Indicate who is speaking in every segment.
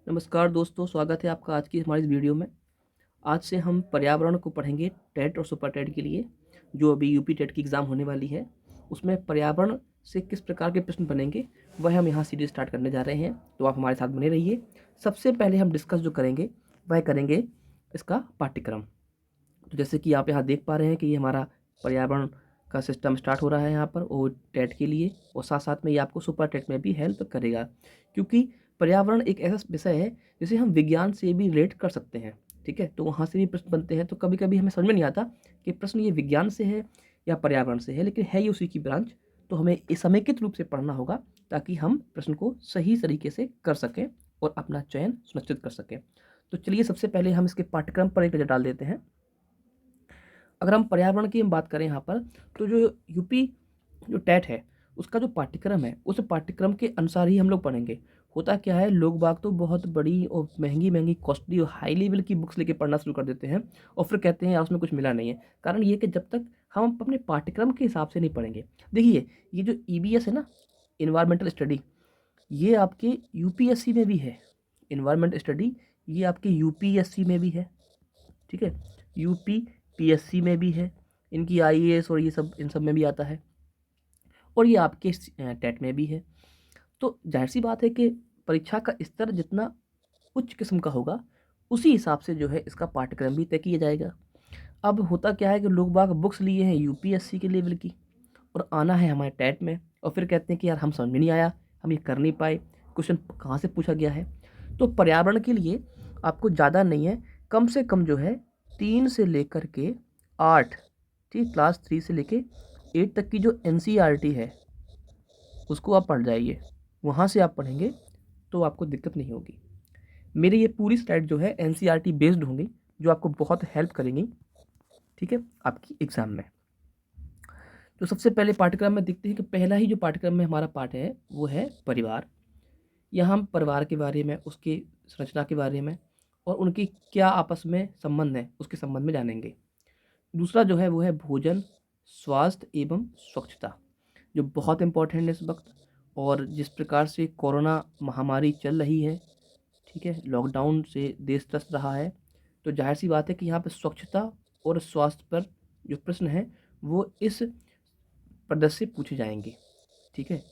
Speaker 1: नमस्कार दोस्तों, स्वागत है आपका आज की हमारी इस वीडियो में। आज से हम पर्यावरण को पढ़ेंगे टेट और सुपर टेट के लिए, जो अभी यूपी टेट की एग्ज़ाम होने वाली है। उसमें पर्यावरण से किस प्रकार के प्रश्न बनेंगे वह हम यहाँ सीरीज स्टार्ट करने जा रहे हैं, तो आप हमारे साथ बने रहिए। सबसे पहले हम डिस्कस जो करेंगे वह करेंगे इसका पाठ्यक्रम। तो जैसे कि आप यहाँ देख पा रहे हैं कि ये हमारा पर्यावरण का सिस्टम स्टार्ट हो रहा है यहाँ पर वो टेट के लिए, और साथ साथ में ये आपको सुपर टेट में भी हेल्प करेगा, क्योंकि पर्यावरण एक ऐसा विषय है जिसे हम विज्ञान से भी रिलेट कर सकते हैं। ठीक है, तो वहाँ से भी प्रश्न बनते हैं। तो कभी कभी हमें समझ में नहीं आता कि प्रश्न ये विज्ञान से है या पर्यावरण से है, लेकिन है ये उसी की ब्रांच। तो हमें समेकित रूप से पढ़ना होगा ताकि हम प्रश्न को सही तरीके से कर सकें और अपना चयन सुनिश्चित कर सकें। तो चलिए सबसे पहले हम इसके पाठ्यक्रम पर एक नज़र डाल देते हैं। अगर हम पर्यावरण की हम बात करें यहाँ पर, तो जो यूपी जो टेट है उसका जो पाठ्यक्रम है उस पाठ्यक्रम के अनुसार ही हम लोग पढ़ेंगे। होता क्या है, लोग बाग तो बहुत बड़ी और महंगी महंगी कॉस्टली और हाई लेवल की बुक्स लेके पढ़ना शुरू कर देते हैं और फिर कहते हैं यार उसमें कुछ मिला नहीं है। कारण ये कि जब तक हम अपने पाठ्यक्रम के हिसाब से नहीं पढ़ेंगे। देखिए, ये जो ईबीएस है ना, इन्वायरमेंटल स्टडी, ये आपके यूपीएससी में भी है। इन्वायरमेंट स्टडी ये आपके यूपीएससी में भी है। ठीक है, यूपी पीएससी में भी है, इनकी आईएएस और ये सब इन सब में भी आता है, और ये आपके टेट में भी है। तो जाहिर सी बात है कि परीक्षा का स्तर जितना उच्च किस्म का होगा उसी हिसाब से जो है इसका पाठ्यक्रम भी तय किया जाएगा। अब होता क्या है कि लोग बाग बुक्स लिए हैं यूपीएससी के लेवल की और आना है हमारे टेट में, और फिर कहते हैं कि यार हम समझ में नहीं आया, हम ये कर नहीं पाए, क्वेश्चन कहाँ से पूछा गया है। तो पर्यावरण के लिए आपको ज़्यादा नहीं है, कम से कम जो है 3 से लेकर के 8, ठीक, क्लास 3 से लेके 8 तक की जो एनसीईआरटी है उसको आप पढ़ जाइए। वहाँ से आप पढ़ेंगे तो आपको दिक्कत नहीं होगी। मेरी ये पूरी स्लाइड जो है एनसीईआरटी बेस्ड होंगी, जो आपको बहुत हेल्प करेंगी, ठीक है, आपकी एग्ज़ाम में। तो सबसे पहले पाठ्यक्रम में देखते हैं कि पहला ही जो पाठ्यक्रम में हमारा पाठ है वो है परिवार। यहाँ हम परिवार के बारे में, उसकी संरचना के बारे में और उनकी क्या आपस में संबंध है उसके संबंध में जानेंगे। दूसरा जो है वो है भोजन, स्वास्थ्य एवं स्वच्छता, जो बहुत इम्पोर्टेंट है इस वक्त। और जिस प्रकार से कोरोना महामारी चल रही है, ठीक है, लॉकडाउन से देश त्रस्त रहा है, तो जाहिर सी बात है कि यहाँ पर स्वच्छता और स्वास्थ्य पर जो प्रश्न है वो इस प्रदर्श से पूछे जाएंगे। ठीक है,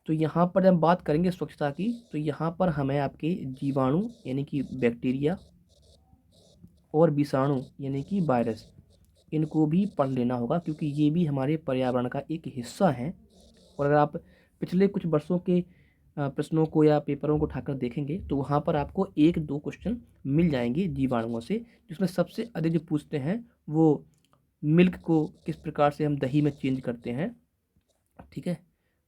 Speaker 1: तो यहाँ पर जब बात करेंगे स्वच्छता की, तो यहाँ पर हमें आपके जीवाणु यानी कि बैक्टीरिया और विषाणु यानी कि वायरस, इनको भी पढ़ लेना होगा, क्योंकि ये भी हमारे पर्यावरण का एक हिस्सा है। और अगर आप पिछले कुछ वर्षों के प्रश्नों को या पेपरों को उठाकर देखेंगे तो वहाँ पर आपको 1-2 क्वेश्चन मिल जाएंगे जीवाणुओं से, जिसमें सबसे अधिक जो पूछते हैं वो मिल्क को किस प्रकार से हम दही में चेंज करते हैं, ठीक है,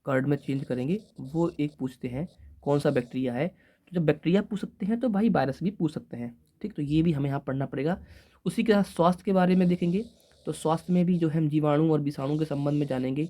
Speaker 1: कर्ड में चेंज करेंगे, वो एक पूछते हैं कौन सा बैक्टीरिया है। तो जब बैक्टीरिया पूछ सकते हैं तो भाई वायरस भी पूछ सकते हैं। ठीक, तो ये भी हमें यहाँ पढ़ना पड़ेगा। उसी के साथ स्वास्थ्य के बारे में देखेंगे, तो स्वास्थ्य में भी जो हम जीवाणु और विषाणु के संबंध में जानेंगे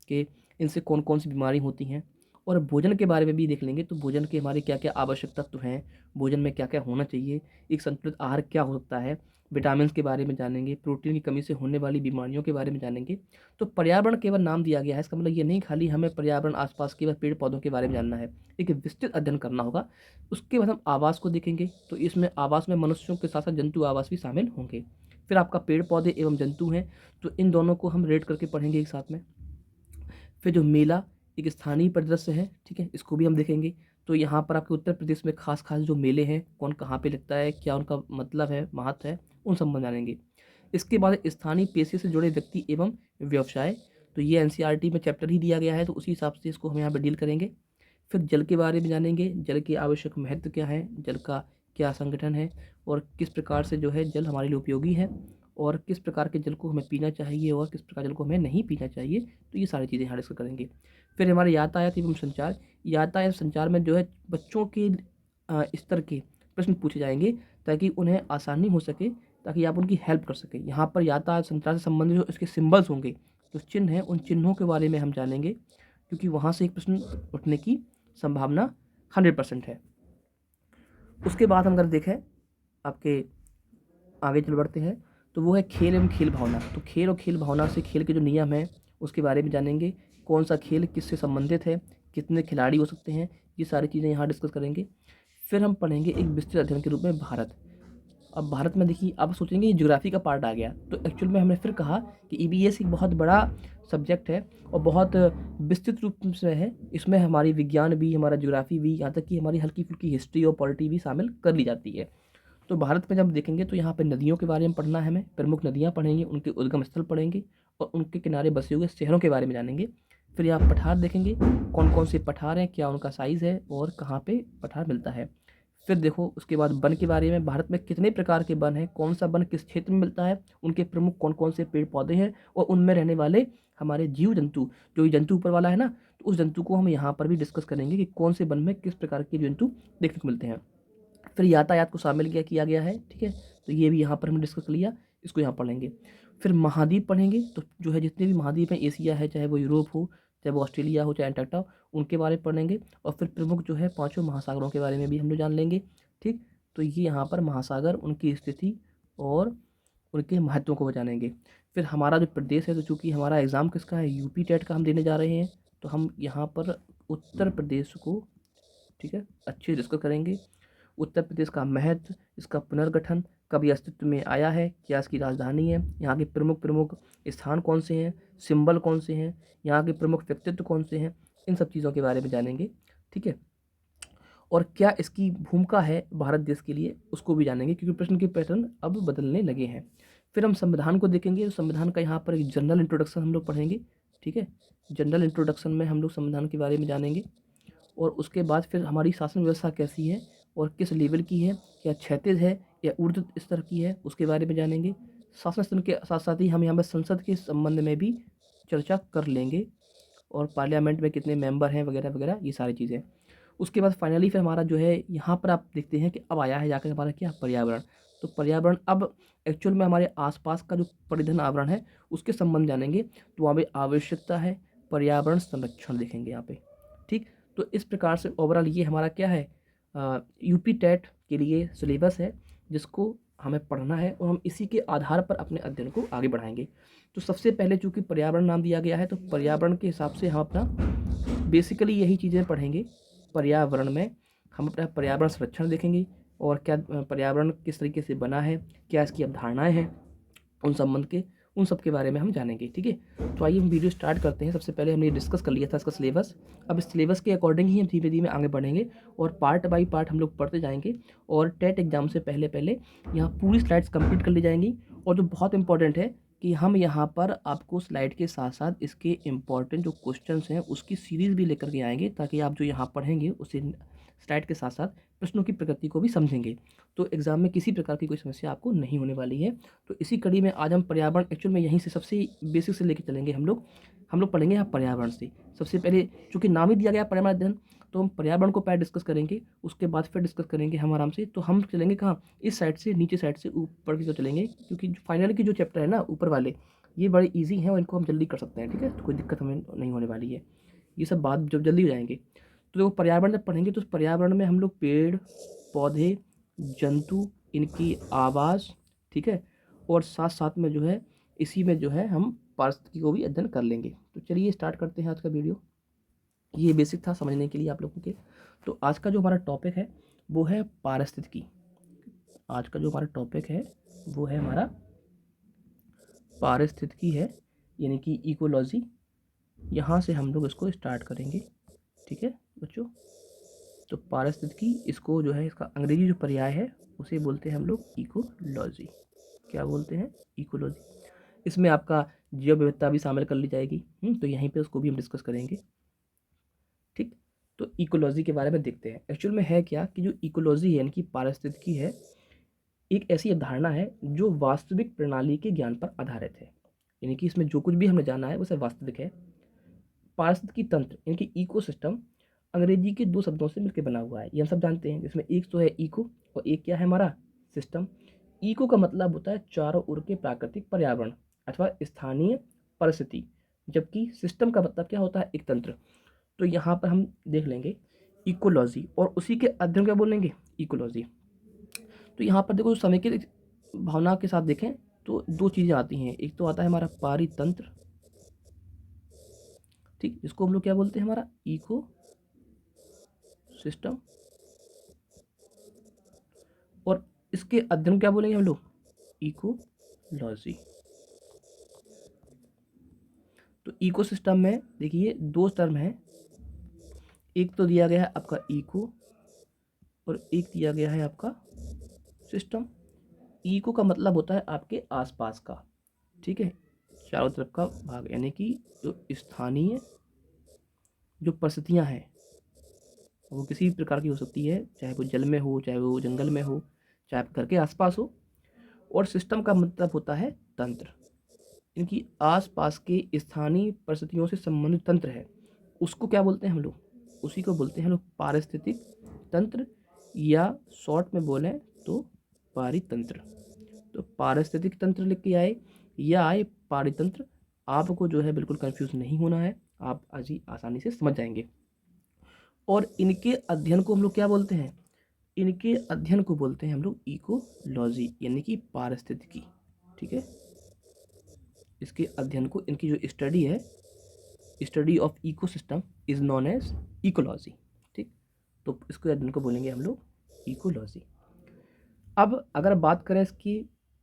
Speaker 1: कि इनसे कौन कौन सी बीमारी होती हैं। और भोजन के बारे में भी देख लेंगे, तो भोजन के हमारे क्या क्या आवश्यक तत्व हैं, भोजन में क्या क्या होना चाहिए, एक संतुलित आहार क्या हो सकता है, विटामिन के बारे में जानेंगे, प्रोटीन की कमी से होने वाली बीमारियों के बारे में जानेंगे। तो पर्यावरण केवल नाम दिया गया है, इसका मतलब ये नहीं खाली हमें पर्यावरण आसपास केवल पेड़ पौधों के बारे में जानना है, एक विस्तृत अध्ययन करना होगा। उसके बाद हम आवास को देखेंगे, तो इसमें आवास में मनुष्यों के साथ साथ जंतु आवास भी शामिल होंगे। फिर आपका पेड़ पौधे एवं जंतु हैं, तो इन दोनों को हम रेट करके पढ़ेंगे एक साथ में। फिर जो मेला एक स्थानीय परिदृश्य है, ठीक है, इसको भी हम देखेंगे। तो यहाँ पर आपके उत्तर प्रदेश में खास खास जो मेले हैं, कौन कहाँ पे लगता है, क्या उनका मतलब है, महत्व है, उन सब में जानेंगे। इसके बाद स्थानीय पेशे से जुड़े व्यक्ति एवं व्यवसाय, तो ये एनसीईआरटी में चैप्टर ही दिया गया है, तो उसी हिसाब से इसको हम यहाँ पर डील करेंगे। फिर जल के बारे में जानेंगे, जल के आवश्यक महत्व क्या है, जल का क्या संगठन है और किस प्रकार से जो है जल हमारे लिए उपयोगी है, और किस प्रकार के जल को हमें पीना चाहिए और किस प्रकार जल को हमें नहीं पीना चाहिए। तो ये सारी चीज़ें यहाँ डिस्कस करेंगे। फिर हमारे यातायात एवं संचार, यातायात संचार में जो है बच्चों के स्तर के प्रश्न पूछे जाएंगे ताकि उन्हें आसानी हो सके, ताकि आप उनकी हेल्प कर सकें। यहाँ पर यातायात संचार से संबंधित जो इसके सिंबल्स होंगे, जो चिन्ह हैं, उन चिन्हों के बारे में हम जानेंगे, क्योंकि वहाँ से एक प्रश्न उठने की संभावना 100% है। उसके बाद हम अगर देखें आपके आगे चल बढ़ते हैं, तो वो है खेल एवं खेल भावना। तो खेल और खेल भावना से खेल के जो नियम हैं उसके बारे में जानेंगे, कौन सा खेल किससे संबंधित है, कितने खिलाड़ी हो सकते हैं, ये सारी चीज़ें यहाँ डिस्कस करेंगे। फिर हम पढ़ेंगे एक विस्तृत अध्ययन के रूप में भारत। अब भारत में देखिए, आप सोचेंगे ये ज्योग्राफी का पार्ट आ गया, तो एक्चुअल में हमने फिर कहा कि ईवीएस एक बहुत बड़ा सब्जेक्ट है और बहुत विस्तृत रूप से है। इसमें हमारी विज्ञान भी, हमारा ज्योग्राफी भी, यहाँ तक कि हमारी हल्की फुल्की हिस्ट्री और पॉलिटी भी शामिल कर ली जाती है। तो भारत में जब देखेंगे तो यहाँ पे नदियों के बारे में पढ़ना है, हमें प्रमुख नदियाँ पढ़ेंगे, उनके उद्गम स्थल पढ़ेंगे और उनके किनारे बसे हुए शहरों के बारे में जानेंगे। फिर यहाँ पठार देखेंगे, कौन कौन से पठार हैं, क्या उनका साइज़ है और कहाँ पे पठार मिलता है। फिर देखो उसके बाद वन के बारे में, भारत में कितने प्रकार के वन हैं, कौन सा वन किस क्षेत्र में मिलता है, उनके प्रमुख कौन कौन से पेड़ पौधे हैं और उनमें रहने वाले हमारे जीव जंतु, जो ये जंतु ऊपर वाला है ना, तो उस जंतु को हम यहाँ पर भी डिस्कस करेंगे कि कौन से वन में किस प्रकार के जंतु देखने को मिलते हैं। फिर यातायात को शामिल किया गया है, ठीक है, तो ये भी यहाँ पर हमने डिस्कस कर लिया, इसको यहाँ पढ़ेंगे। फिर महाद्वीप पढ़ेंगे, तो जो है जितने भी महाद्वीप हैं, एशिया है, चाहे वो यूरोप हो, चाहे वो ऑस्ट्रेलिया हो, चाहे एंटार्क्टिका हो, उनके बारे में पढ़ेंगे। और फिर प्रमुख जो है 5 महासागरों के बारे में भी हम लोग जान लेंगे, ठीक। तो ये यहाँ पर महासागर, उनकी स्थिति और उनके महत्व को जानेंगे। फिर हमारा जो प्रदेश है, तो चूँकि हमारा एग्ज़ाम किसका है, यूपी टेट का हम देने जा रहे हैं, तो हम यहाँ पर उत्तर प्रदेश को, ठीक है, अच्छे डिस्कस करेंगे। उत्तर प्रदेश का महत्व, इसका पुनर्गठन, कब ये अस्तित्व में आया है, क्या इसकी राजधानी है, यहाँ के प्रमुख प्रमुख स्थान कौन से हैं, सिंबल कौन से हैं, यहाँ के प्रमुख व्यक्तित्व कौन से हैं, इन सब चीज़ों के बारे में जानेंगे, ठीक है। और क्या इसकी भूमिका है भारत देश के लिए, उसको भी जानेंगे, क्योंकि प्रश्न के पैटर्न अब बदलने लगे हैं। फिर हम संविधान को देखेंगे, तो संविधान का यहाँ पर एक जनरल इंट्रोडक्शन हम लोग पढ़ेंगे, ठीक है। जनरल इंट्रोडक्शन में हम लोग संविधान के बारे में जानेंगे और उसके बाद फिर हमारी शासन व्यवस्था कैसी है और किस लेवल की है, क्या क्षैतिज है या ऊर्ध्व स्तर की है, उसके बारे में जानेंगे। शासन स्तर के साथ साथ ही हम यहाँ पर संसद के संबंध में भी चर्चा कर लेंगे और पार्लियामेंट में कितने मेंबर हैं वगैरह वगैरह, ये सारी चीज़ें। उसके बाद फाइनली फिर हमारा जो है यहाँ पर आप देखते हैं कि अब आया है जाकर हमारा क्या, पर्यावरण। तो पर्यावरण अब एक्चुअल में हमारे आसपास का जो परिधन आवरण है उसके संबंध जानेंगे, तो वहाँ पे आवश्यकता है पर्यावरण संरक्षण देखेंगे यहाँ पे, ठीक। तो इस प्रकार से ओवरऑल ये हमारा क्या है, यूपी टेट के लिए सिलेबस है जिसको हमें पढ़ना है और हम इसी के आधार पर अपने अध्ययन को आगे बढ़ाएंगे। तो सबसे पहले चूँकि पर्यावरण नाम दिया गया है, तो पर्यावरण के हिसाब से हम अपना बेसिकली यही चीज़ें पढ़ेंगे। पर्यावरण में हम अपना पर्यावरण संरक्षण देखेंगे और क्या पर्यावरण किस तरीके से बना है, क्या इसकी अवधारणाएं हैं, उन सब के बारे में हम जानेंगे, ठीक है। तो आइए हम वीडियो स्टार्ट करते हैं। सबसे पहले हमने डिस्कस कर लिया था इसका सिलेबस। अब इस सिलेबस के अकॉर्डिंग ही हम धीरे धीरे आगे बढ़ेंगे और पार्ट बाय पार्ट हम लोग पढ़ते जाएंगे और टेट एग्जाम से पहले पहले यहाँ पूरी स्लाइड्स कंप्लीट कर ली जाएंगी। और जो बहुत इंपॉर्टेंट है कि हम यहाँ पर आपको स्लाइड के साथ साथ इसके इम्पॉर्टेंट जो क्वेश्चंस हैं उसकी सीरीज़ भी लेकर के आएंगे, ताकि आप जो यहाँ पढ़ेंगे उसे स्लाइड के साथ साथ प्रश्नों की प्रकृति को भी समझेंगे, तो एग्ज़ाम में किसी प्रकार की कोई समस्या आपको नहीं होने वाली है। तो इसी कड़ी में आज हम पर्यावरण, एक्चुअल में यहीं से सबसे बेसिक से लेकर चलेंगे हम लोग पढ़ेंगे यहाँ पर्यावरण से। सबसे पहले चूँकि नाम ही दिया गया पर्यावरण अध्ययन, तो हम पर्यावरण को पहले डिस्कस करेंगे, उसके बाद फिर डिस्कस करेंगे हम आराम से। तो हम चलेंगे कहाँ, इस साइड से, नीचे साइड से ऊपर की तो चलेंगे, क्योंकि फाइनल की जो चैप्टर है ना ऊपर वाले, ये बड़े ईजी हैं और इनको हम जल्दी कर सकते हैं, ठीक है, तो कोई दिक्कत हमें नहीं होने वाली है। ये सब बात जब जल्दी हो जाएंगे। तो देखो पर्यावरण जब पढ़ेंगे तो उस पर्यावरण में हम लोग पेड़ पौधे, जंतु, इनकी आवाज़, ठीक है, और साथ साथ में जो है इसी में जो है हम पारिस्थितिकी को भी अध्ययन कर लेंगे। तो चलिए स्टार्ट करते हैं आज का वीडियो। ये बेसिक था समझने के लिए आप लोगों के। तो आज का जो हमारा टॉपिक है वो है पारिस्थितिकी। आज का जो हमारा टॉपिक है वो है हमारा पारिस्थितिकी है, यानी कि इकोलॉजी। यहाँ से हम लोग इसको स्टार्ट करेंगे, ठीक है बच्चों। तो पारिस्थितिकी, इसको जो है इसका अंग्रेजी जो पर्याय है उसे बोलते हैं हम लोग इकोलॉजी। क्या बोलते हैं, इकोलॉजी। इसमें आपका जैव विविधता भी शामिल कर ली जाएगी, तो यहीं पे उसको भी हम डिस्कस करेंगे, ठीक। तो इकोलॉजी के बारे में देखते हैं। एक्चुअल में है क्या कि जो इकोलॉजी है, यानी कि पारिस्थितिकी है, एक ऐसी अवधारणा है जो वास्तविक प्रणाली के ज्ञान पर आधारित है, यानी कि इसमें जो कुछ भी हमने जाना है वो सब वास्तविक है। पारिस्थितिकी तंत्र यानी कि इकोसिस्टम अंग्रेजी के 2 शब्दों से मिलकर बना हुआ है, ये हम सब जानते हैं, जिसमें एक तो है इको और एक क्या है हमारा सिस्टम। इको का मतलब होता है चारों ओर के प्राकृतिक पर्यावरण अथवा स्थानीय परिस्थिति, जबकि सिस्टम का मतलब क्या होता है, एक तंत्र। तो यहाँ पर हम देख लेंगे इकोलॉजी और उसी के अध्ययन क्या बोलेंगे, इकोलॉजी। तो यहाँ पर देखो समय की भावना के साथ देखें तो 2 चीज़ें आती हैं। एक तो आता है हमारा पारितंत्र, ठीक, इसको हम लोग क्या बोलते हैं, हमारा इको सिस्टम, इसके अध्ययन क्या बोलेंगे हम लोग? इकोलॉजी। तो इकोसिस्टम में देखिए दो टर्म है, एक तो दिया गया है आपका इको और एक दिया गया है आपका सिस्टम। इको का मतलब होता है आपके आसपास का, ठीक है, चारों तरफ का भाग, यानी कि जो स्थानीय जो परिस्थितियाँ हैं वो किसी भी प्रकार की हो सकती है, चाहे वो जल में हो, चाहे वो जंगल में हो, चाहे आप घर के आसपास हो। और सिस्टम का मतलब होता है तंत्र, इनकी आसपास के स्थानीय परिस्थितियों से संबंधित तंत्र है, उसको क्या बोलते हैं हम लोग? उसी को बोलते हैं हम लोग पारिस्थितिक तंत्र, या शॉर्ट में बोलें तो पारितंत्र। तो पारिस्थितिक तंत्र लिख के आए या आए पारितंत्र, आपको जो है बिल्कुल कंफ्यूज नहीं होना है, आप आज ही आसानी से समझ जाएंगे। और इनके अध्ययन को हम लोग क्या बोलते हैं? इनके अध्ययन को बोलते हैं हम लोग इकोलॉजी, यानी कि पारिस्थितिकी, ठीक है। इसके अध्ययन को, इनकी जो स्टडी है, study of ecosystem is known as ecology, ठीक। तो इसके अध्ययन को बोलेंगे हम लोग इकोलॉजी। अब अगर बात करें इसकी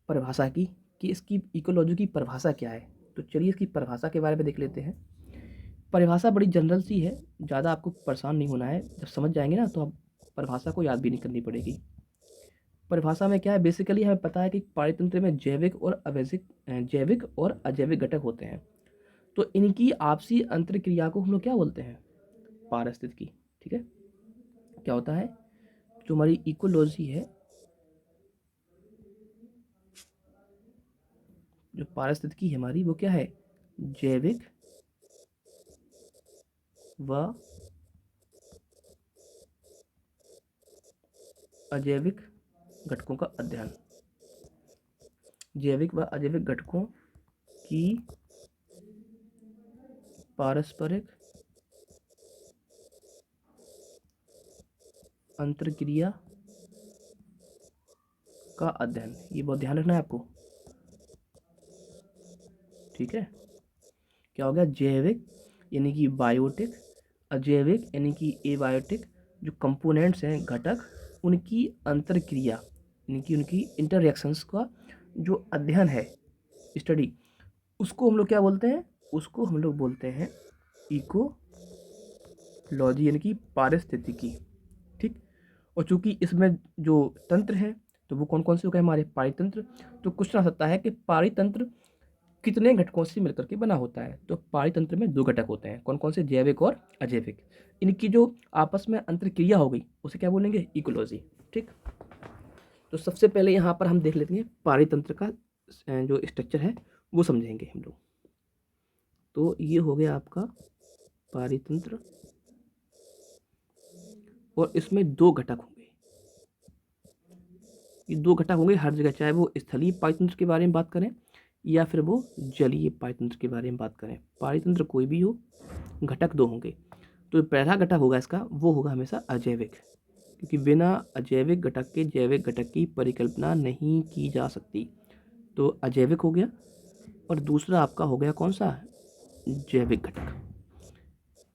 Speaker 1: परिभाषा की, कि इसकी इकोलॉजी की परिभाषा क्या है, तो चलिए इसकी परिभाषा के बारे में देख लेते हैं। परिभाषा बड़ी जनरल सी है, ज़्यादा आपको परेशान नहीं होना है, जब समझ जाएंगे ना तो आप परिभाषा को याद भी नहीं करनी पड़ेगी। परिभाषा में क्या है, बेसिकली हमें पता है कि पारितंत्र में जैविक और अजैविक घटक होते हैं, तो इनकी आपसी अंतरक्रिया को हम लोग क्या बोलते हैं? पारिस्थितिकी, ठीक है। क्या होता है, जो हमारी इकोलॉजी है, जो पारिस्थितिकी है हमारी, वो क्या है? जैविक व अजैविक घटकों का अध्ययन। जैविक व अजैविक घटकों की पारस्परिक अंतरक्रिया का अध्ययन, ये बहुत ध्यान रखना है आपको, ठीक है। क्या हो गया? जैविक यानी कि बायोटिक, अजैविक यानी कि एबायोटिक, जो कंपोनेंट्स हैं, घटक, उनकी अंतरक्रिया यानी कि उनकी इंटररिएक्शंस का जो अध्ययन है, स्टडी, उसको हम लोग क्या बोलते हैं? उसको हम लोग बोलते हैं इकोलॉजी, यानी कि पारिस्थितिकी, ठीक। और चूंकि इसमें जो तंत्र है तो वो कौन कौन से हो गए हमारे? पारितंत्र। तो क्वेश्चन आ सकता है कि पारितंत्र कितने घटकों से मिलकर के बना होता है? तो पारितंत्र में दो घटक होते हैं, कौन कौन से? जैविक और अजैविक। इनकी जो आपस में अंतरक्रिया हो गई उसे क्या बोलेंगे? इकोलॉजी, ठीक। तो सबसे पहले यहाँ पर हम देख लेते हैं पारितंत्र का जो स्ट्रक्चर है वो समझेंगे हम लोग। तो ये हो गया आपका पारितंत्र, और इसमें दो घटक होंगे, ये दो घटक होंगे हर जगह, चाहे वो स्थलीय पारितंत्र के बारे में बात करें या फिर वो जलीय पारितंत्र के बारे में बात करें। पारितंत्र कोई भी हो, घटक दो होंगे। तो पहला घटक होगा इसका, वो होगा हमेशा अजैविक, क्योंकि बिना अजैविक घटक के जैविक घटक की परिकल्पना नहीं की जा सकती। तो अजैविक हो गया, और दूसरा आपका हो गया कौन सा? जैविक घटक।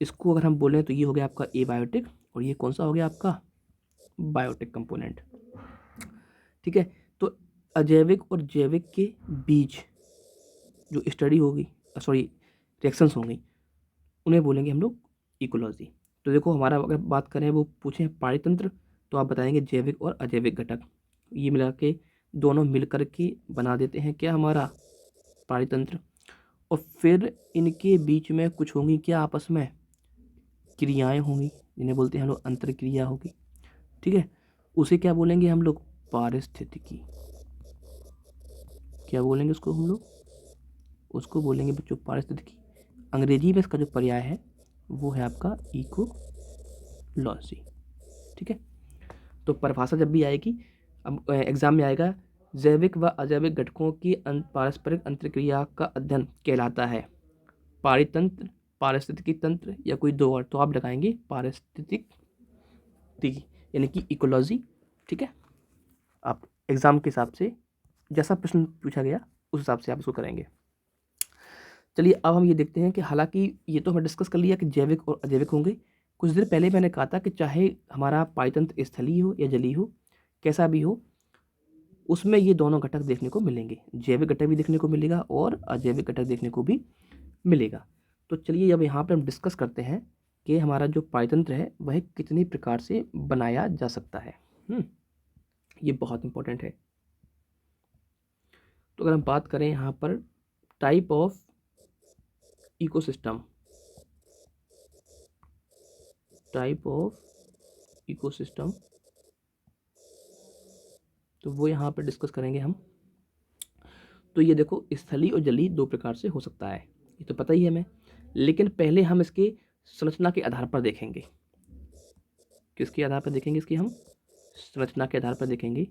Speaker 1: इसको अगर हम बोलें तो ये हो गया आपका एबायोटिक, और ये कौन सा हो गया आपका? बायोटिक कंपोनेंट, ठीक है। तो अजैविक और जैविक के बीच जो स्टडी होगी, सॉरी रिएक्शंस होंगी, उन्हें बोलेंगे हम लोग इकोलॉजी। तो देखो हमारा अगर बात करें, वो पूछें पारितंत्र, तो आप बताएंगे जैविक और अजैविक घटक, ये मिला के दोनों मिल कर के बना देते हैं क्या? हमारा पारितंत्र। और फिर इनके बीच में कुछ होंगी क्या? आपस में क्रियाएं होंगी, जिन्हें बोलते हैं हम लोग अंतरक्रिया होगी, ठीक है। उसे क्या बोलेंगे हम लोग? पारिस्थितिकी। क्या बोलेंगे उसको हम लोग? उसको बोलेंगे बच्चों पारिस्थितिकी। अंग्रेजी में इसका जो पर्याय है वो है आपका इकोलॉजी, ठीक है। तो परिभाषा जब भी आएगी, अब एग्जाम में आएगा, जैविक व अजैविक घटकों की पारस्परिक अंतरक्रिया का अध्ययन कहलाता है पारितंत्र, पारिस्थितिकी तंत्र, या कोई दो और, तो आप लगाएंगे पारिस्थितिक यानी कि इकोलॉजी, ठीक है। आप एग्जाम के हिसाब से जैसा प्रश्न पूछा गया उस हिसाब से आप इसको करेंगे। चलिए अब हम ये देखते हैं कि हालांकि ये तो हमने डिस्कस कर लिया कि जैविक और अजैविक होंगे। कुछ देर पहले मैंने कहा था कि चाहे हमारा पारितंत्र स्थलीय हो या जलीय हो, कैसा भी हो, उसमें ये दोनों घटक देखने को मिलेंगे, जैविक घटक भी देखने को मिलेगा और अजैविक घटक देखने को भी मिलेगा। तो चलिए अब यहाँ पे हम डिस्कस करते हैं कि हमारा जो पाचन है वह कितने प्रकार से बनाया जा सकता है। ये बहुत इंपॉर्टेंट है। तो अगर हम बात करें यहाँ पर टाइप ऑफ इकोसिस्टम, तो वो यहाँ पर डिस्कस करेंगे हम। तो ये देखो, स्थलीय और जलीय दो प्रकार से हो सकता है, ये तो पता ही है हमें, लेकिन पहले हम इसके संरचना के आधार पर देखेंगे। किसके आधार पर देखेंगे? इसकी हम संरचना के आधार पर देखेंगे।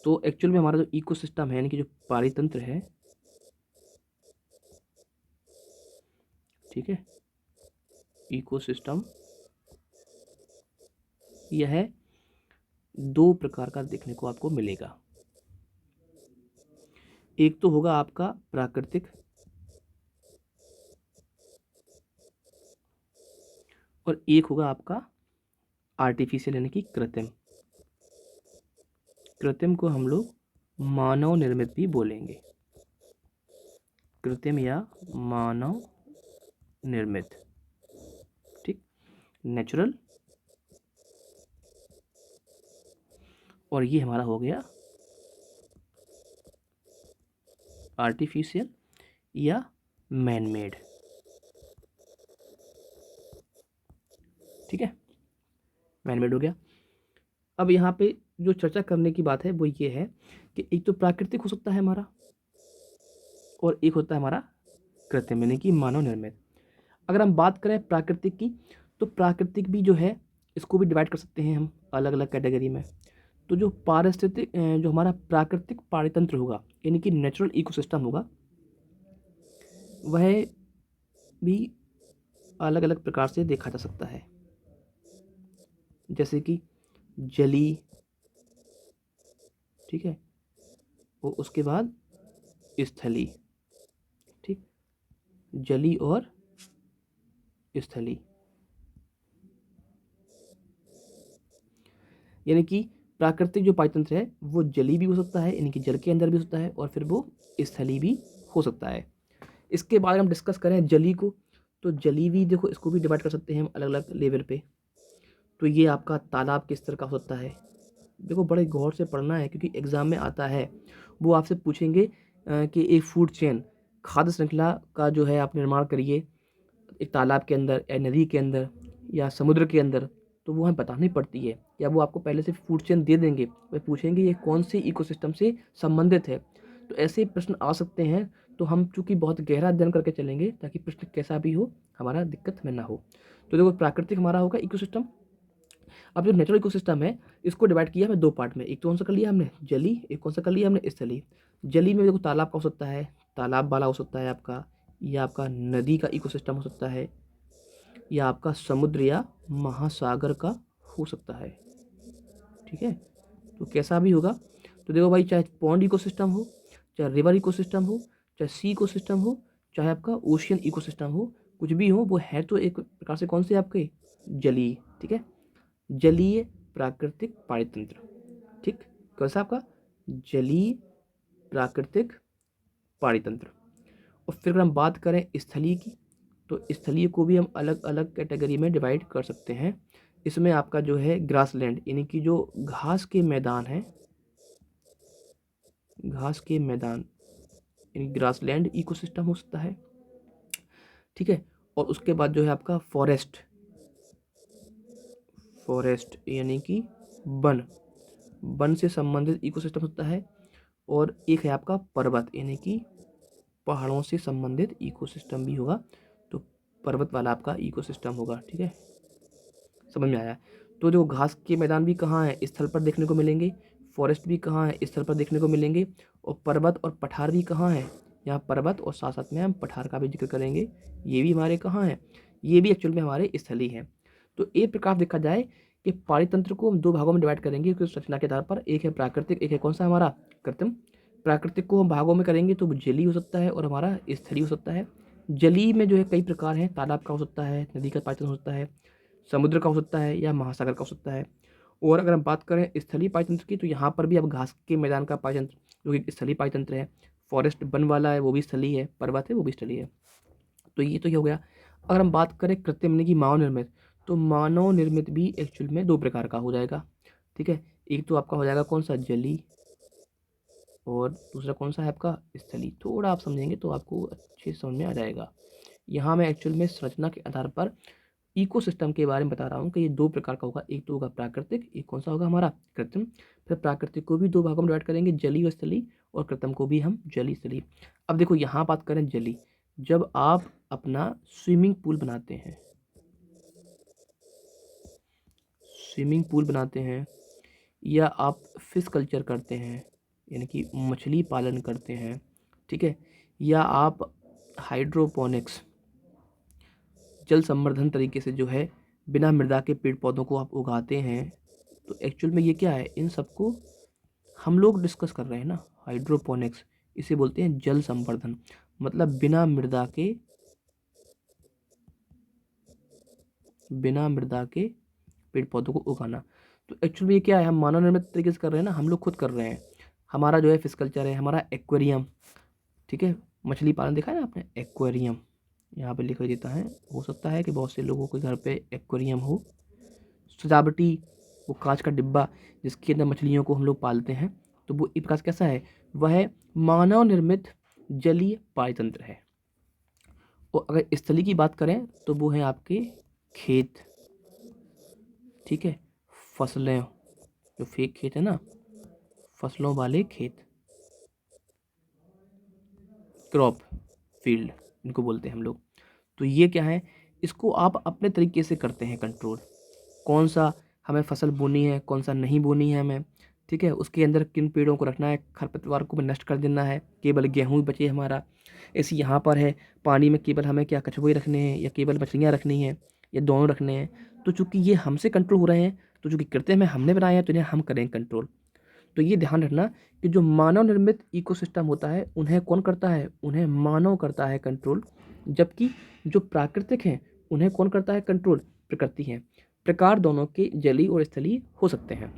Speaker 1: तो एक्चुअल में हमारा जो इकोसिस्टम है, यानी कि जो पारितंत्र है, ठीक है, इकोसिस्टम यह दो प्रकार का देखने को आपको मिलेगा। एक तो होगा आपका प्राकृतिक और एक होगा आपका आर्टिफिशियल, यानी कि कृत्रिम। कृत्रिम को हम लोग मानव निर्मित भी बोलेंगे, कृत्रिम या मानव निर्मित, ठीक, नेचुरल। और ये हमारा हो गया आर्टिफिशियल या मैन मेड, ठीक है, मैन मेड हो गया। अब यहाँ पे जो चर्चा करने की बात है वो ये है कि एक तो प्राकृतिक हो सकता है हमारा और एक होता है हमारा कृत्रिम, यानी कि मानव निर्मित। अगर हम बात करें प्राकृतिक की, तो प्राकृतिक भी जो है इसको भी डिवाइड कर सकते हैं हम अलग अलग कैटेगरी में। तो जो पारिस्थितिक, जो हमारा प्राकृतिक पारितंत्र होगा, यानी कि नेचुरल इकोसिस्टम होगा, वह भी अलग अलग प्रकार से देखा जा सकता है, जैसे कि जली, ठीक है, और उसके बाद स्थली, ठीक, जली और स्थली, यानी कि प्राकृतिक जो पाचतंत्र है वो जली भी हो सकता है, यानी कि जल के अंदर भी हो सकता है, और फिर वो स्थली भी हो सकता है। इसके बाद हम डिस्कस करें जली को, तो जली भी देखो, इसको भी डिवाइड कर सकते हैं हम अलग अलग लेवल पे। तो ये आपका तालाब के स्तर का हो सकता है। देखो, बड़े गौर से पढ़ना है, क्योंकि एग्ज़ाम में आता है, वो आपसे पूछेंगे कि एक फूड चेन, खाद्य श्रृंखला का जो है आप निर्माण करिए एक तालाब के अंदर या नदी के अंदर या समुद्र के अंदर, तो वो हमें बतानी पड़ती है, या वो आपको पहले से फूड चेन दे देंगे, वे पूछेंगे ये कौन से इकोसिस्टम से संबंधित है। तो ऐसे प्रश्न आ सकते हैं, तो हम चूँकि बहुत गहरा अध्ययन करके चलेंगे ताकि प्रश्न कैसा भी हो हमारा दिक्कत में ना हो। तो देखो, प्राकृतिक हमारा होगा इकोसिस्टम। अब जो नेचुरल इकोसिस्टम है, इसको डिवाइड किया हमने दो पार्ट में, एक तो कौन सा कर लिया हमने जली, एक कौन सा कर लिया हमने स्थली। जली में देखो तालाब का हो सकता है, तालाब वाला हो सकता है आपका, या आपका नदी का इकोसिस्टम हो सकता है, या आपका समुद्र या महासागर का हो सकता है, ठीक है। तो कैसा भी होगा, तो देखो भाई, चाहे पॉन्ड इकोसिस्टम हो, चाहे रिवर इकोसिस्टम हो, चाहे सी इकोसिस्टम हो, चाहे आपका ओशियन इकोसिस्टम हो, कुछ भी हो, वो है तो एक प्रकार से कौन से आपके जलीय, ठीक है, जलीय प्राकृतिक पारितंत्र, ठीक, कौन सा आपका जलीय प्राकृतिक पारितंत्र। और फिर अगर हम बात करें स्थलीय की, तो स्थलीय को भी हम अलग अलग कैटेगरी में डिवाइड कर सकते हैं। इसमें आपका जो है ग्रासलैंड, यानी कि जो घास के मैदान हैं, घास के मैदान, यानी ग्रासलैंड इकोसिस्टम हो सकता है, ठीक है। और उसके बाद जो है आपका फॉरेस्ट, यानी कि वन, वन से संबंधित इकोसिस्टम होता है। और एक है आपका पर्वत, यानी कि पहाड़ों से संबंधित इकोसिस्टम भी होगा, तो पर्वत वाला आपका इकोसिस्टम होगा, ठीक है, समझ में आया। तो जो घास के मैदान भी कहाँ है, स्थल पर देखने को मिलेंगे, फॉरेस्ट भी कहाँ है, स्थल पर देखने को मिलेंगे, और पर्वत और पठार भी कहाँ है, यहाँ पर्वत और साथ साथ में हम पठार का भी जिक्र करेंगे, ये भी हमारे कहाँ हैं, ये भी एक्चुअल में हमारे स्थलीय हैं। तो एक प्रकार देखा जाए कि पारितंत्र को हम दो भागों में डिवाइड करेंगे कुछ रचना के आधार पर, एक है प्राकृतिक, एक है कौन सा हमारा कृत्रिम। प्राकृतिक को हम भागों में करेंगे तो जलीय हो सकता है और हमारा स्थलीय हो सकता है। जलीय में जो है कई प्रकार हैं, तालाब का हो सकता है, नदी का पाचन हो सकता है, समुद्र का हो सकता है, या महासागर का हो सकता है। और अगर हम बात करें स्थलीय पाचतंत्र की, तो यहाँ पर भी अब घास के मैदान का पाचतंत्र जो कि स्थलीय पाचतंत्र है, फॉरेस्ट वन वाला है वो भी स्थलीय है, पर्वत है वो भी स्थलीय है। तो ये हो गया। अगर हम बात करें कृत्रिम यानी कि मानव निर्मित, तो मानव निर्मित भी एक्चुअल में 2 प्रकार का हो जाएगा, ठीक है। एक तो आपका हो जाएगा कौन सा, जली, और दूसरा कौन सा है आपका, स्थलीय। थोड़ा आप समझेंगे तो आपको अच्छे समझ में आ जाएगा। यहाँ मैं एक्चुअल में संरचना के आधार पर इकोसिस्टम के बारे में बता रहा हूँ कि ये 2 प्रकार का होगा, एक तो होगा प्राकृतिक, एक कौन सा होगा हमारा, कृत्रिम। फिर प्राकृतिक को भी 2 भागों में डिवाइड करेंगे, जलीय और स्थलीय, और कृत्रिम को भी हम जलीय स्थलीय। अब देखो यहाँ बात करें जलीय, जब आप अपना स्विमिंग पूल बनाते हैं, स्विमिंग पूल बनाते हैं, या आप फिश कल्चर करते हैं यानी कि मछली पालन करते हैं, ठीक है, या आप हाइड्रोपोनिक्स जल संवर्धन तरीके से जो है बिना मृदा के पेड़ पौधों को आप उगाते हैं, तो एक्चुअल में ये क्या है, इन सबको हम लोग डिस्कस कर रहे हैं ना। हाइड्रोपोनिक्स इसे बोलते हैं जल संवर्धन, मतलब बिना मृदा के पेड़ पौधों को उगाना। तो एक्चुअल में ये क्या है, हम मानव निर्मित तरीके से कर रहे हैं ना, हम लोग खुद कर रहे हैं। हमारा जो है फिश कल्चर है, हमारा एक्वेरियम, ठीक है, मछली पालन देखा है ना आपने, एक्वेरियम यहाँ पे लिखा देता है। हो सकता है कि बहुत से लोगों के घर पे एक्वेरियम हो, सजावटी वो कांच का डिब्बा जिसके अंदर मछलियों को हम लोग पालते हैं, तो वो एक प्रकार कैसा है, वह मानव निर्मित जलीय पायतंत्र है। और अगर स्थलीय की बात करें तो वो है आपके खेत, ठीक है, फसलें, जो फेक खेत है ना, फसलों वाले खेत, क्रॉप फील्ड इनको बोलते हैं हम लोग। तो ये क्या है, इसको आप अपने तरीके से करते हैं कंट्रोल, कौन सा हमें फसल बोनी है, कौन सा नहीं बोनी है हमें, ठीक है, उसके अंदर किन पेड़ों को रखना है, खरपतवार को भी नष्ट कर देना है, केवल गेहूँ ही बचे हमारा। ऐसे यहाँ पर है, पानी में केवल हमें क्या कछुए रखने हैं या केवल मछलियाँ रखनी हैं या दोनों रखने हैं। तो चूंकि ये हमसे कंट्रोल हो रहे हैं, तो चूंकि कृत्रिम में हमने बनाए हैं, तो इन्हें हम करें कंट्रोल। तो ये ध्यान रखना कि जो मानव निर्मित इकोसिस्टम होता है उन्हें कौन करता है, उन्हें मानव करता है कंट्रोल, जबकि जो प्राकृतिक हैं उन्हें कौन करता है कंट्रोल, प्रकृति है। प्रकार दोनों के जलीय और स्थलीय हो सकते हैं,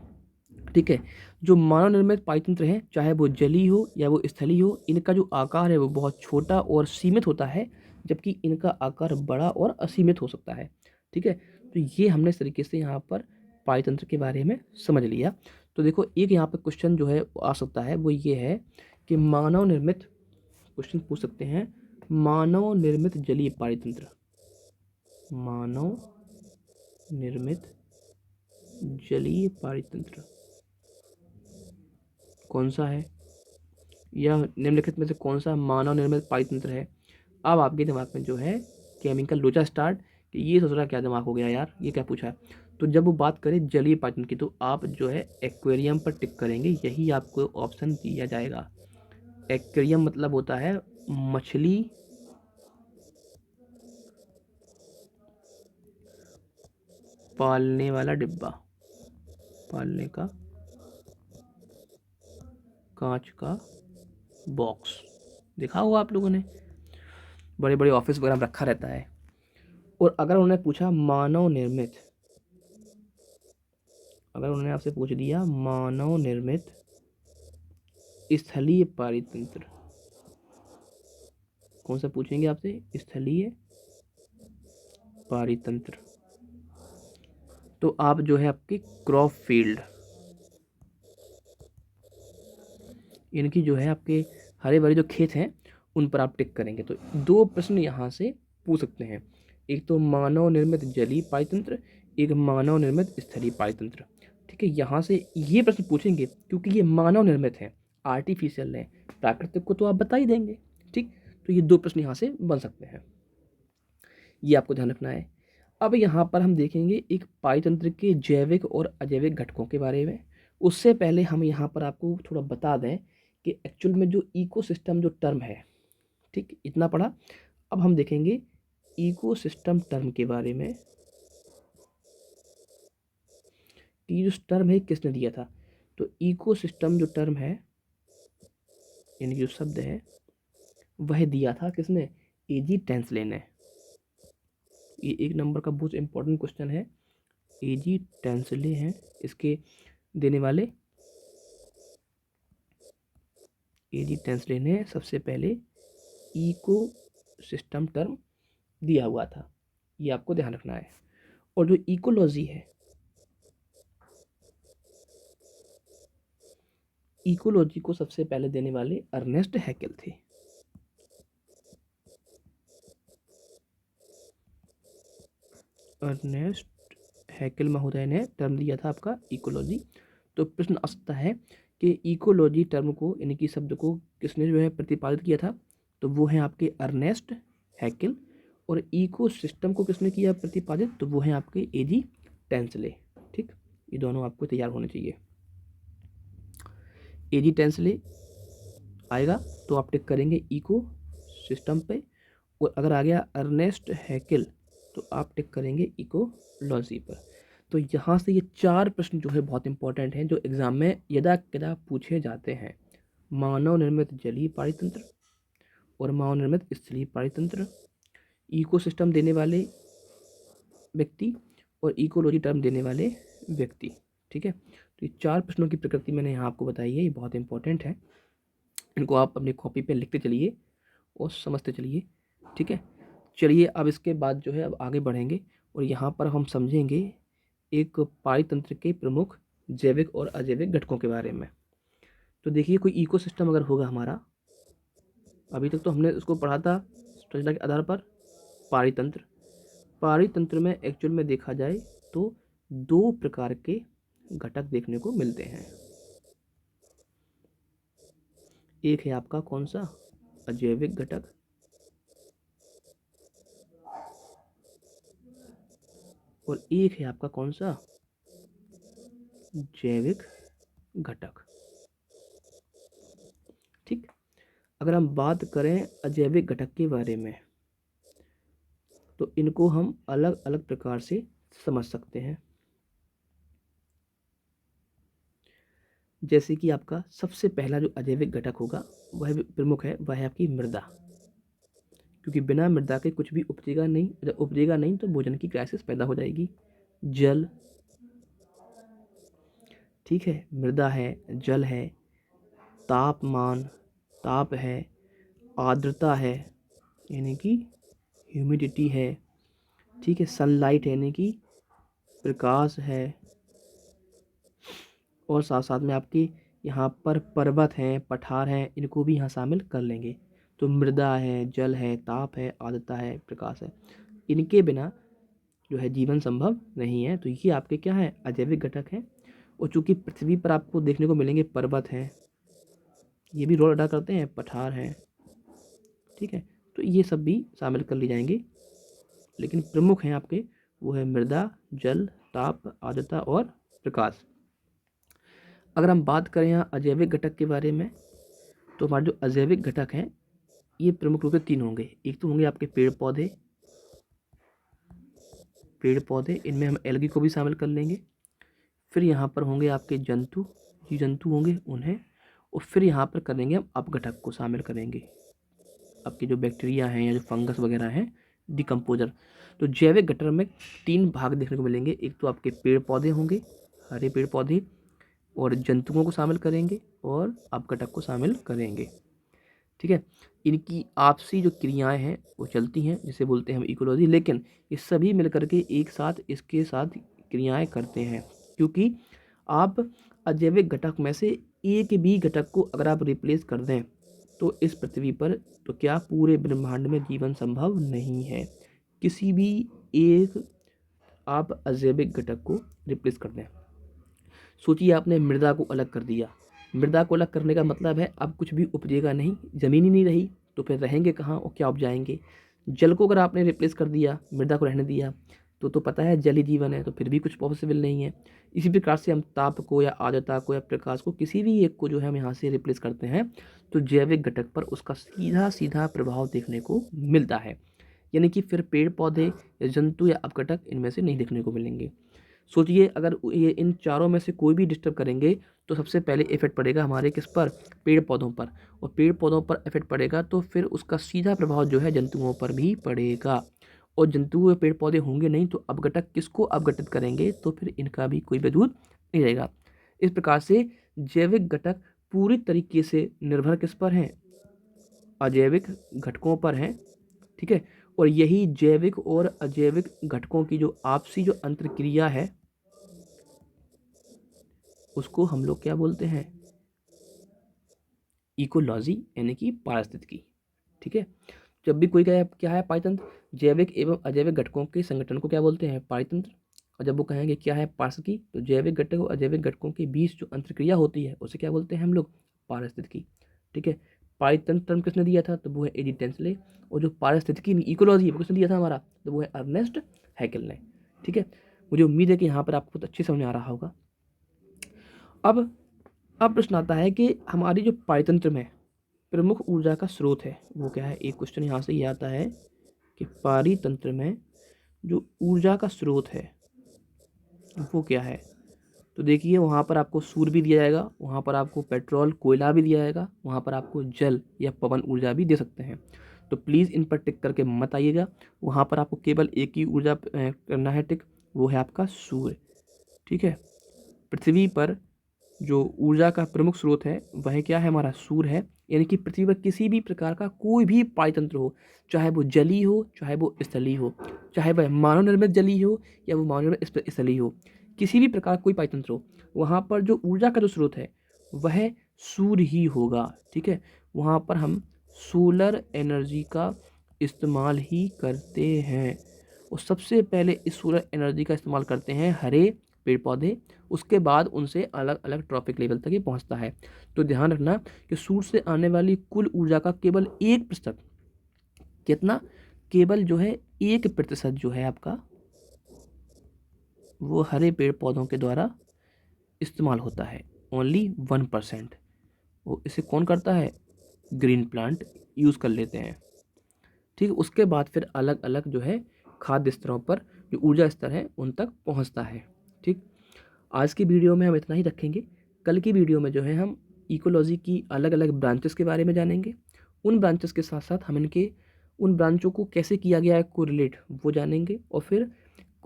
Speaker 1: ठीक है। जो मानव निर्मित पायतंत्र हैं, चाहे वो जलीय हो या वो स्थलीय हो, इनका जो आकार है वो बहुत छोटा और सीमित होता है, जबकि इनका आकार बड़ा और असीमित हो सकता है, ठीक है। तो ये हमने इस तरीके से यहाँ पर पायतंत्र के बारे में समझ लिया। तो देखो एक यहाँ पर क्वेश्चन जो है आ सकता है, वो ये है कि मानव निर्मित, क्वेश्चन पूछ सकते हैं, मानव निर्मित जलीय पायतंत्र, मानव निर्मित जलीय पायतंत्र कौन सा है, या निम्नलिखित में से कौन सा मानव निर्मित पायतंत्र है। अब आपके दिमाग में जो है केमिकल लोचा स्टार्ट, कि ये सोच रहा क्या दिमाग हो गया यार, ये क्या पूछा है। तो जब वो बात करें जलीय पाचन की, तो आप जो है एक्वेरियम पर टिक करेंगे, यही आपको ऑप्शन दिया जाएगा। एक्वेरियम मतलब होता है मछली पालने वाला डिब्बा, पालने का कांच का बॉक्स, देखा होगा आप लोगों ने, बड़े बड़े ऑफिस वगैरह में रखा रहता है। और अगर उन्होंने पूछा मानव निर्मित, अगर उन्होंने आपसे पूछ दिया मानव निर्मित स्थलीय पारितंत्र, कौन सा पूछेंगे आपसे, स्थलीय पारितंत्र, तो आप जो है आपकी क्रॉप फील्ड, इनकी जो है आपके हरे भरे जो खेत हैं उन पर आप टिक करेंगे। तो 2 प्रश्न यहाँ से पूछ सकते हैं, एक तो मानव निर्मित जलीय पारितंत्र, एक मानव निर्मित स्थलीय पारितंत्र, ठीक है। यहाँ से ये प्रश्न पूछेंगे क्योंकि ये मानव निर्मित है, आर्टिफिशियल है, प्राकृतिक को तो आप बता ही देंगे, ठीक। तो ये 2 प्रश्न यहाँ से बन सकते हैं, ये आपको ध्यान रखना है। अब यहाँ पर हम देखेंगे एक पारितंत्र के जैविक और अजैविक घटकों के बारे में। उससे पहले हम यहाँ पर आपको थोड़ा बता दें कि एक्चुअल में जो इकोसिस्टम जो टर्म है, ठीक, इतना पढ़ा। अब हम देखेंगे इकोसिस्टम टर्म के बारे में कि जो टर्म है किसने दिया था। तो इकोसिस्टम जो टर्म है, यानी जो शब्द है, वह दिया था किसने, एजी टेंसले ने। ये 1 नंबर का बहुत इंपॉर्टेंट क्वेश्चन है, एजी टेंसले हैं इसके देने वाले। एजी टेंसले ने सबसे पहले इकोसिस्टम टर्म दिया हुआ था, ये आपको ध्यान रखना है। और जो इकोलॉजी है, इकोलॉजी को सबसे पहले देने वाले अर्नेस्ट हैकेल थे। अर्नेस्ट हैकेल महोदय ने टर्म दिया था आपका इकोलॉजी। तो प्रश्न आ सकता है कि इकोलॉजी टर्म को यानी कि शब्द को किसने जो है प्रतिपादित किया था, तो वो है आपके अर्नेस्ट हैकेल। और इकोसिस्टम को किसने किया प्रतिपादित, तो वो है आपके एजी टेंसले। ठीक, ये दोनों आपको तैयार होने चाहिए। एजी टेंसले आएगा तो आप टिक करेंगे इको सिस्टम पे, और अगर आ गया अर्नेस्ट हैकेल तो आप टिक करेंगे इकोलॉजी पर। तो यहाँ से ये 4 प्रश्न जो है बहुत इंपॉर्टेंट हैं, जो एग्जाम में यदा कदा पूछे जाते हैं। मानव निर्मित जलीय पारितंत्र और मानव निर्मित स्थलीय पारितंत्र, इकोसिस्टम देने वाले व्यक्ति और इकोलॉजी टर्म देने वाले व्यक्ति। ठीक है, तो ये 4 प्रश्नों की प्रकृति मैंने यहाँ आपको बताई है, ये बहुत इंपॉर्टेंट है। इनको आप अपनी कॉपी पे लिखते चलिए और समझते चलिए। ठीक है, चलिए अब इसके बाद जो है अब आगे बढ़ेंगे और यहाँ पर हम समझेंगे एक पारितंत्र के प्रमुख जैविक और अजैविक घटकों के बारे में। तो देखिए, कोई इकोसिस्टम अगर होगा हमारा, अभी तक तो हमने उसको पढ़ा था संरचना के आधार पर पारितंत्र। पारितंत्र में एक्चुअल में देखा जाए तो 2 प्रकार के घटक देखने को मिलते हैं। एक है आपका कौन सा, अजैविक घटक, और एक है आपका कौन सा, जैविक घटक। ठीक, अगर हम बात करें अजैविक घटक के बारे में तो इनको हम अलग अलग प्रकार से समझ सकते हैं। जैसे कि आपका सबसे पहला जो अजैविक घटक होगा वह प्रमुख है, वह है आपकी मृदा, क्योंकि बिना मृदा के कुछ भी उपजेगा नहीं, जब उपजेगा नहीं तो भोजन की क्राइसिस पैदा हो जाएगी। जल, ठीक है, मृदा है, जल है, तापमान, ताप है, आर्द्रता है यानी कि ह्यूमिडिटी है, ठीक है, सनलाइट यानी कि प्रकाश है, और साथ साथ में आपके यहाँ पर पर्वत हैं, पठार हैं, इनको भी यहाँ शामिल कर लेंगे। तो मृदा है, जल है, ताप है, आर्द्रता है, प्रकाश है, इनके बिना जो है जीवन संभव नहीं है। तो ये आपके क्या है, अजैविक घटक हैं। और चूंकि पृथ्वी पर आपको देखने को मिलेंगे पर्वत हैं, ये भी रोल अदा करते हैं, पठार हैं, ठीक है, तो ये सब भी शामिल कर लिए जाएंगे। लेकिन प्रमुख हैं आपके, वो है मृदा, जल, ताप, आर्द्रता और प्रकाश। अगर हम बात करें यहाँ अजैविक घटक के बारे में, तो हमारे जो अजैविक घटक हैं ये प्रमुख रूप से 3 होंगे। एक तो होंगे आपके पेड़ पौधे, इनमें हम एल्गी को भी शामिल कर लेंगे। फिर यहाँ पर होंगे आपके जंतु, जीव जंतु होंगे उन्हें, और फिर यहाँ पर करेंगे हम अपघटक को शामिल करेंगे, आपके जो बैक्टीरिया हैं या जो फंगस वगैरह हैं, डिकम्पोजर। तो जैविक घटक में 3 भाग देखने को मिलेंगे। एक तो आपके पेड़ पौधे होंगे, हरे पेड़ पौधे, और जंतुओं को शामिल करेंगे और अपघटक को शामिल करेंगे। ठीक है, इनकी आपसी जो क्रियाएं हैं वो चलती हैं, जिसे बोलते हैं हम इकोलॉजी। लेकिन ये सभी मिलकर के एक साथ इसके साथ क्रियाएं करते हैं, क्योंकि आप अजैविक घटक में से एक भी घटक को अगर आप रिप्लेस कर दें तो इस पृथ्वी पर तो क्या पूरे ब्रह्मांड में जीवन संभव नहीं है। किसी भी एक आप अजैविक घटक को रिप्लेस कर दें। सोचिए आपने मृदा को अलग कर दिया, मृदा को अलग करने का मतलब है अब कुछ भी उपजेगा नहीं, ज़मीन ही नहीं रही, तो फिर रहेंगे कहाँ और क्या उपजाएंगे। जल को अगर आपने रिप्लेस कर दिया, मृदा को रहने दिया, तो पता है जल ही जीवन है, तो फिर भी कुछ पॉसिबल नहीं है। इसी प्रकार से हम ताप को या आर्द्रता को या प्रकाश को, किसी भी एक को जो है हम यहाँ से रिप्लेस करते हैं तो जैविक घटक पर उसका सीधा सीधा प्रभाव देखने को मिलता है। यानी कि फिर पेड़ पौधे या जंतु या अपघटक इनमें से नहीं देखने को मिलेंगे। सोचिए अगर ये इन चारों में से कोई भी डिस्टर्ब करेंगे तो सबसे पहले इफेक्ट पड़ेगा हमारे किस पर, पेड़ पौधों पर, और पेड़ पौधों पर इफेक्ट पड़ेगा तो फिर उसका सीधा प्रभाव जो है जंतुओं पर भी पड़ेगा। और जंतु व पेड़ पौधे होंगे नहीं तो अपघटक किसको अपघटित करेंगे, तो फिर इनका भी कोई वजूद नहीं रहेगा। इस प्रकार से जैविक घटक पूरी तरीके से निर्भर किस पर हैं, अजैविक घटकों पर हैं, ठीक है। और यही जैविक और अजैविक घटकों की जो आपसी जो अंतरक्रिया है उसको हम लोग क्या बोलते हैं, इकोलॉजी यानी कि पारिस्थितिकी, ठीक है। जब भी कोई क्या है पारितंत्र, जैविक एवं अजैविक घटकों के संगठन को क्या बोलते हैं, पारितंत्र। और जब वो कहेंगे क्या है पारिस्थितिकी, तो जैविक घटक और अजैविक घटकों के बीच जो अंतरक्रिया होती है उसे क्या बोलते हैं हम लोग, पारिस्थितिकी, ठीक है। पारितंत्र टर्म किसने दिया था, तो वो है एडी टेंसले। और जो पारिस्थितिकी इकोलॉजी है वो किसने दिया था हमारा, तो वो है अर्नेस्ट हैकेल ने, ठीक है। मुझे उम्मीद है कि यहाँ पर आपको बहुत अच्छे समझ में आ रहा होगा। अब प्रश्न आता है कि हमारी जो पारितंत्र में प्रमुख ऊर्जा का स्रोत है वो क्या है। एक क्वेश्चन यहाँ से ये आता है कि पारितंत्र में जो ऊर्जा का स्रोत है वो क्या है। तो देखिए वहाँ पर आपको सूर्य भी दिया जाएगा, वहाँ पर आपको पेट्रोल कोयला भी दिया जाएगा, वहाँ पर आपको जल या पवन ऊर्जा भी दे सकते हैं। तो प्लीज़ इन पर टिक करके मत आइएगा, वहाँ पर आपको केवल एक ही ऊर्जा करना है टिक, वो है आपका सूर्य, ठीक है। पृथ्वी पर जो ऊर्जा का प्रमुख स्रोत है वह क्या है, हमारा सूर्य है। यानी कि पृथ्वी पर किसी भी प्रकार का कोई भी पारितंत्र हो, चाहे वो जलीय हो चाहे वो स्थलीय हो, चाहे वह मानव निर्मित जलीय हो या वो मानव निर्मित स्थलीय हो, किसी भी प्रकार कोई पारितंत्र हो, वहाँ पर जो ऊर्जा का जो स्रोत है वह सूर्य ही होगा, ठीक है। वहाँ पर हम सोलर एनर्जी का इस्तेमाल ही करते हैं और सबसे पहले इस सोलर एनर्जी का इस्तेमाल करते हैं हरे पेड़ पौधे, उसके बाद उनसे अलग अलग ट्रॉपिक लेवल तक ये पहुंचता है। तो ध्यान रखना कि सूर्य से आने वाली कुल ऊर्जा का केवल 1%, कितना, केवल जो है 1% जो है आपका वो हरे पेड़ पौधों के द्वारा इस्तेमाल होता है, ओनली 1%। वो इसे कौन करता है, ग्रीन प्लांट यूज़ कर लेते हैं, ठीक। उसके बाद फिर अलग अलग जो है खाद्य स्तरों पर जो ऊर्जा स्तर है उन तक पहुंचता है, ठीक। आज की वीडियो में हम इतना ही रखेंगे। कल की वीडियो में जो है हम इकोलॉजी की अलग अलग ब्रांचेस के बारे में जानेंगे। उन ब्रांचेस के साथ साथ हम इनके उन ब्रांचों को कैसे किया गया है कोरिलेट वो जानेंगे। और फिर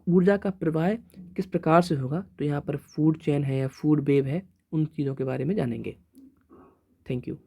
Speaker 1: ऊर्जा का प्रवाह किस प्रकार से होगा, तो यहाँ पर फूड चेन है या फूड वेव है, उन चीज़ों के बारे में जानेंगे। Thank you.